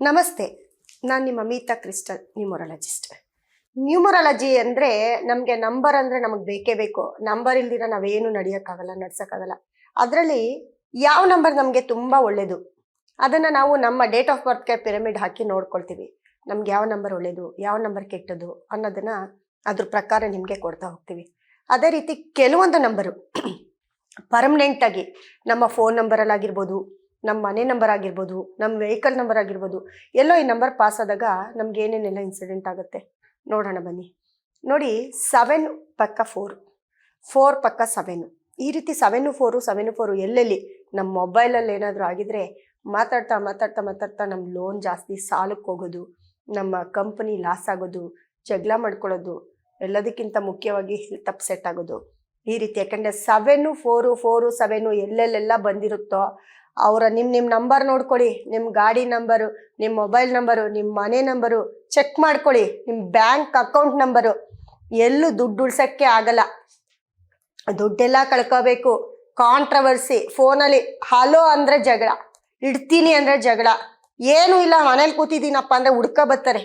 ನಮಸ್ತೆ, ನಾನು ನಿಮ್ಮ ಮೀತಾ ಕ್ರಿಸ್ಟಲ್ ನ್ಯೂಮರಾಲಜಿಸ್ಟ್. ನ್ಯೂಮರಾಲಜಿ ಅಂದರೆ ನಮಗೆ ನಂಬರ್ ಅಂದರೆ ನಮಗೆ ಬೇಕೇ ಬೇಕು. ನಂಬರ್ ಇಲ್ದಿರ ನಾವೇನು ನಡೆಯೋಕ್ಕಾಗಲ್ಲ, ನಡ್ಸೋಕ್ಕಾಗಲ್ಲ. ಅದರಲ್ಲಿ ಯಾವ ನಂಬರ್ ನಮಗೆ ತುಂಬ ಒಳ್ಳೆಯದು ಅದನ್ನು ನಾವು ನಮ್ಮ ಡೇಟ್ ಆಫ್ ಬರ್ತ್ಗೆ ಪಿರಮಿಡ್ ಹಾಕಿ ನೋಡ್ಕೊಳ್ತೀವಿ. ನಮ್ಗೆ ಯಾವ ನಂಬರ್ ಒಳ್ಳೆಯದು, ಯಾವ ನಂಬರ್ ಕೆಟ್ಟದ್ದು ಅನ್ನೋದನ್ನು ಅದ್ರ ಪ್ರಕಾರ ನಿಮಗೆ ಕೊಡ್ತಾ ಹೋಗ್ತೀವಿ. ಅದೇ ರೀತಿ ಕೆಲವೊಂದು ನಂಬರು ಪರ್ಮನೆಂಟಾಗಿ ನಮ್ಮ ಫೋನ್ ನಂಬರಲ್ಲಾಗಿರ್ಬೋದು, ನಮ್ಮ ಮನೆ ನಂಬರ್ ಆಗಿರ್ಬೋದು, ನಮ್ಮ ವೆಹಿಕಲ್ ನಂಬರ್ ಆಗಿರ್ಬೋದು, ಎಲ್ಲೋ ಈ ನಂಬರ್ ಪಾಸ್ ಆದಾಗ ನಮ್ಗೆ ಏನೇನೆಲ್ಲ ಇನ್ಸಿಡೆಂಟ್ ಆಗುತ್ತೆ ನೋಡೋಣ ಬನ್ನಿ. ನೋಡಿ, 7 ಪಕ್ಕ 4 ಪಕ್ಕ 7, ಈ ರೀತಿ 7 4 ಎಲ್ಲೆಲ್ಲಿ ನಮ್ಮ ಮೊಬೈಲಲ್ಲಿ ಏನಾದರೂ ಆಗಿದ್ರೆ ಮಾತಾಡ್ತಾ ಮಾತಾಡ್ತಾ ಮಾತಾಡ್ತಾ ನಮ್ಮ ಲೋನ್ ಜಾಸ್ತಿ, ಸಾಲಕ್ಕೆ ಹೋಗೋದು, ನಮ್ಮ ಕಂಪನಿ ಲಾಸ್ ಆಗೋದು, ಜಗಳ ಮಾಡ್ಕೊಳ್ಳೋದು, ಎಲ್ಲದಕ್ಕಿಂತ ಮುಖ್ಯವಾಗಿ ಹೆಲ್ತ್ ಅಪ್ಸೆಟ್ ಆಗೋದು ಈ ರೀತಿ. ಯಾಕಂದರೆ 7 4 4 7 ಎಲ್ಲೆಲ್ಲೆಲ್ಲ ಬಂದಿರುತ್ತೋ ಅವರ ನಿಮ್ಮ ನಂಬರ್ ನೋಡ್ಕೊಳ್ಳಿ, ನಿಮ್ಮ ಗಾಡಿ ನಂಬರು, ನಿಮ್ಮ ಮೊಬೈಲ್ ನಂಬರು, ನಿಮ್ಮ ಮನೆ ನಂಬರು ಚೆಕ್ ಮಾಡ್ಕೊಳ್ಳಿ, ನಿಮ್ಮ ಬ್ಯಾಂಕ್ ಅಕೌಂಟ್ ನಂಬರು. ಎಲ್ಲೂ ದುಡ್ಡು ಉಳ್ಸೋಕ್ಕೆ ಆಗಲ್ಲ, ದುಡ್ಡೆಲ್ಲ ಕಳ್ಕೋಬೇಕು. ಕಾಂಟ್ರವರ್ಸಿ, ಫೋನಲ್ಲಿ ಹಲೋ ಅಂದರೆ ಜಗಳ, ಇಡ್ತೀನಿ ಅಂದರೆ ಜಗಳ, ಏನೂ ಇಲ್ಲ ಮನೇಲಿ ಕೂತಿದ್ದೀನಪ್ಪ ಅಂದರೆ ಹುಡ್ಕೊ ಬರ್ತಾರೆ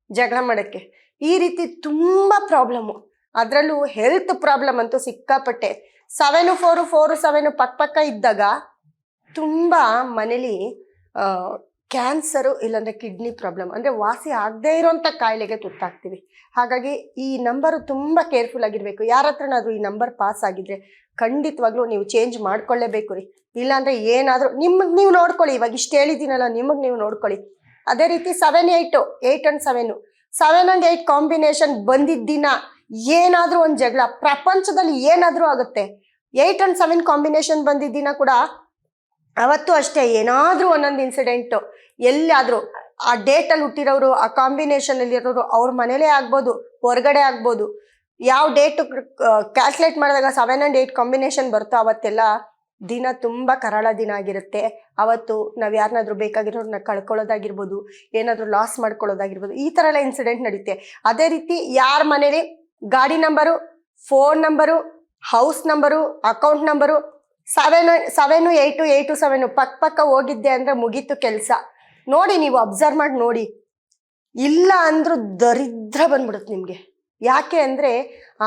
ಜಗಳ ಮಾಡೋಕ್ಕೆ. ಈ ರೀತಿ ತುಂಬ ಪ್ರಾಬ್ಲಮ್ಮು. ಅದರಲ್ಲೂ ಹೆಲ್ತ್ ಪ್ರಾಬ್ಲಮ್ ಅಂತೂ ಸಿಕ್ಕಾಪಟ್ಟೆ. 7 4 4 7 ಪಕ್ಕ ಇದ್ದಾಗ ತುಂಬ ಮನೇಲಿ ಕ್ಯಾನ್ಸರು ಇಲ್ಲಾಂದರೆ ಕಿಡ್ನಿ ಪ್ರಾಬ್ಲಮ್ ಅಂದರೆ ವಾಸಿ ಆಗದೇ ಇರೋಂಥ ಕಾಯಿಲೆಗೆ ತುತ್ತಾಗ್ತೀವಿ. ಹಾಗಾಗಿ ಈ ನಂಬರು ತುಂಬ ಕೇರ್ಫುಲ್ ಆಗಿರಬೇಕು. ಯಾರ ಹತ್ರನಾದರೂ ಈ ನಂಬರ್ ಪಾಸ್ ಆಗಿದ್ರೆ ಖಂಡಿತವಾಗ್ಲೂ ನೀವು ಚೇಂಜ್ ಮಾಡ್ಕೊಳ್ಳೇಬೇಕು ರೀ. ಇಲ್ಲಾಂದರೆ ಏನಾದರೂ ನಿಮಗೆ ನೀವು ನೋಡ್ಕೊಳ್ಳಿ. ಇವಾಗ ಇಷ್ಟು ಹೇಳಿದ್ದೀನಲ್ಲ, ನಿಮಗೆ ನೀವು ನೋಡ್ಕೊಳ್ಳಿ. ಅದೇ ರೀತಿ 7 8 8 and 7 7 and 8 ಕಾಂಬಿನೇಷನ್ ಬಂದಿದ್ದ ದಿನ ಏನಾದರೂ ಒಂದು ಜಗಳ, ಪ್ರಪಂಚದಲ್ಲಿ ಏನಾದರೂ ಆಗುತ್ತೆ. 8 and 7 ಕಾಂಬಿನೇಷನ್ ಬಂದಿದ್ದ ದಿನ ಕೂಡ ಅವತ್ತು ಅಷ್ಟೇ ಏನಾದರೂ ಒಂದೊಂದು ಇನ್ಸಿಡೆಂಟು. ಎಲ್ಲಾದರೂ ಆ ಡೇಟಲ್ಲಿ ಹುಟ್ಟಿರೋರು, ಆ ಕಾಂಬಿನೇಷನಲ್ಲಿ ಇರೋರು ಅವ್ರ ಮನೇಲೇ ಆಗ್ಬೋದು, ಹೊರಗಡೆ ಆಗ್ಬೋದು. ಯಾವ ಡೇಟು ಕ್ಯಾಲ್ಕುಲೇಟ್ ಮಾಡಿದಾಗ 7 and 8 ಕಾಂಬಿನೇಷನ್ ಬರುತ್ತೋ ಅವತ್ತೆಲ್ಲ ದಿನ ತುಂಬ ಕರಾಳ ದಿನ ಆಗಿರುತ್ತೆ. ಅವತ್ತು ನಾವು ಯಾರನ್ನಾದ್ರೂ ಬೇಕಾಗಿರೋರನ್ನ ಕಳ್ಕೊಳ್ಳೋದಾಗಿರ್ಬೋದು, ಏನಾದರೂ ಲಾಸ್ ಮಾಡ್ಕೊಳ್ಳೋದಾಗಿರ್ಬೋದು, ಈ ಥರ ಎಲ್ಲ ಇನ್ಸಿಡೆಂಟ್ ನಡೀತೆ. ಅದೇ ರೀತಿ ಯಾರ ಮನೇಲಿ ಗಾಡಿ number, phone number, house number, account number 7 8 8 7 ಪಕ್ಕ ಹೋಗಿದ್ದೆ ಅಂದರೆ ಮುಗೀತು ಕೆಲಸ. ನೋಡಿ, ನೀವು ಅಬ್ಸರ್ವ್ ಮಾಡಿ ನೋಡಿ, ಇಲ್ಲ ಅಂದರೂ ದರಿದ್ರ ಬಂದ್ಬಿಡುತ್ತೆ ನಿಮಗೆ. ಯಾಕೆ ಅಂದರೆ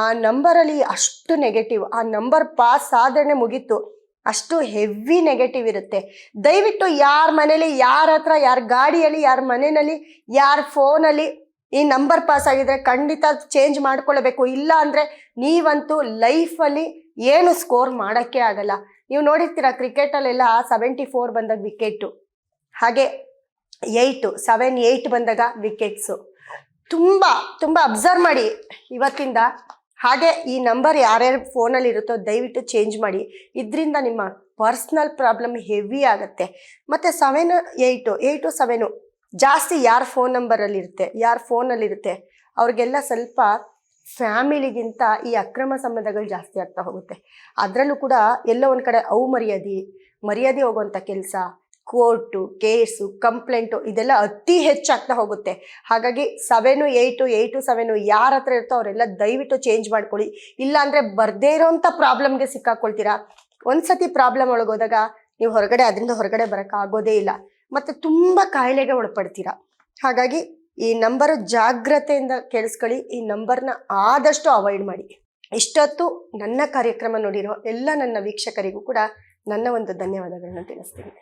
ಆ ನಂಬರಲ್ಲಿ ಅಷ್ಟು ನೆಗೆಟಿವ್. ಆ ನಂಬರ್ ಪಾಸ್ ಆದ್ರೆ ಮುಗೀತು, ಅಷ್ಟು ಹೆವಿ ನೆಗೆಟಿವ್ ಇರುತ್ತೆ. ದಯವಿಟ್ಟು ಯಾರ ಮನೇಲಿ, ಯಾರ ಹತ್ರ, ಯಾರ ಗಾಡಿಯಲ್ಲಿ, ಯಾರ ಮನೆಯಲ್ಲಿ, ಯಾರ ಫೋನಲ್ಲಿ ಈ ನಂಬರ್ ಪಾಸ್ ಆಗಿದ್ರೆ ಖಂಡಿತ ಚೇಂಜ್ ಮಾಡ್ಕೊಳ್ಬೇಕು. ಇಲ್ಲ ಅಂದರೆ ನೀವಂತೂ ಲೈಫಲ್ಲಿ ಏನು ಸ್ಕೋರ್ ಮಾಡೋಕ್ಕೆ ಆಗಲ್ಲ. ನೀವು ನೋಡಿರ್ತೀರ ಕ್ರಿಕೆಟಲ್ಲೆಲ್ಲ 74 ಬಂದಾಗ ವಿಕೆಟು, ಹಾಗೆ 7 8 ಬಂದಾಗ ವಿಕೆಟ್ಸು. ತುಂಬ ತುಂಬ ಅಬ್ಸರ್ವ್ ಮಾಡಿ ಇವತ್ತಿಂದ. ಹಾಗೆ ಈ ನಂಬರ್ ಯಾರ್ಯಾರು ಫೋನಲ್ಲಿ ಇರುತ್ತೋ ದಯವಿಟ್ಟು ಚೇಂಜ್ ಮಾಡಿ. ಇದರಿಂದ ನಿಮ್ಮ ಪರ್ಸ್ನಲ್ ಪ್ರಾಬ್ಲಮ್ ಹೆವಿ ಆಗುತ್ತೆ. ಮತ್ತು 7 8 8 7 ಜಾಸ್ತಿ ಯಾರ ಫೋನ್ ನಂಬರಲ್ಲಿರುತ್ತೆ, ಯಾರ ಫೋನಲ್ಲಿರುತ್ತೆ ಅವ್ರಿಗೆಲ್ಲ ಸ್ವಲ್ಪ ಫ್ಯಾಮಿಲಿಗಿಂತ ಈ ಅಕ್ರಮ ಸಂಬಂಧಗಳು ಜಾಸ್ತಿ ಆಗ್ತಾ ಹೋಗುತ್ತೆ. ಅದರಲ್ಲೂ ಕೂಡ ಎಲ್ಲೋ ಒಂದು ಕಡೆ ಮರ್ಯಾದೆ ಹೋಗುವಂಥ ಕೆಲಸ, ಕೋರ್ಟು ಕೇಸು, ಕಂಪ್ಲೇಂಟು ಇದೆಲ್ಲ ಅತಿ ಹೆಚ್ಚಾಗ್ತಾ ಹೋಗುತ್ತೆ. ಹಾಗಾಗಿ 7 8 8 7 ಯಾರ ಹತ್ರ ಇರ್ತೋ ಅವರೆಲ್ಲ ದಯವಿಟ್ಟು ಚೇಂಜ್ ಮಾಡ್ಕೊಳ್ಳಿ. ಇಲ್ಲಾಂದರೆ ಬರ್ದೇ ಇರೋಂಥ ಪ್ರಾಬ್ಲಮ್ಗೆ ಸಿಕ್ಕಾಕೊಳ್ತೀರಾ. ಒಂದ್ಸತಿ ಪ್ರಾಬ್ಲಮ್ ಒಳಗೋದಾಗ ನೀವು ಅದರಿಂದ ಹೊರಗಡೆ ಬರೋಕ್ಕಾಗೋದೇ ಇಲ್ಲ, ಮತ್ತು ತುಂಬ ಕಾಯಿಲೆಗೆ ಒಳಪಡ್ತೀರಾ. ಹಾಗಾಗಿ ಈ ನಂಬರು ಜಾಗ್ರತೆಯಿಂದ ಕೇಳಿಸ್ಕೊಳ್ಳಿ. ಈ ನಂಬರ್ನ ಆದಷ್ಟು ಅವಾಯ್ಡ್ ಮಾಡಿ. ಇಷ್ಟೊತ್ತು ನನ್ನ ಕಾರ್ಯಕ್ರಮ ನೋಡಿರೋ ಎಲ್ಲ ನನ್ನ ವೀಕ್ಷಕರಿಗೂ ಕೂಡ ನನ್ನ ಒಂದು ಧನ್ಯವಾದಗಳನ್ನ ತಿಳಿಸ್ತೀನಿ.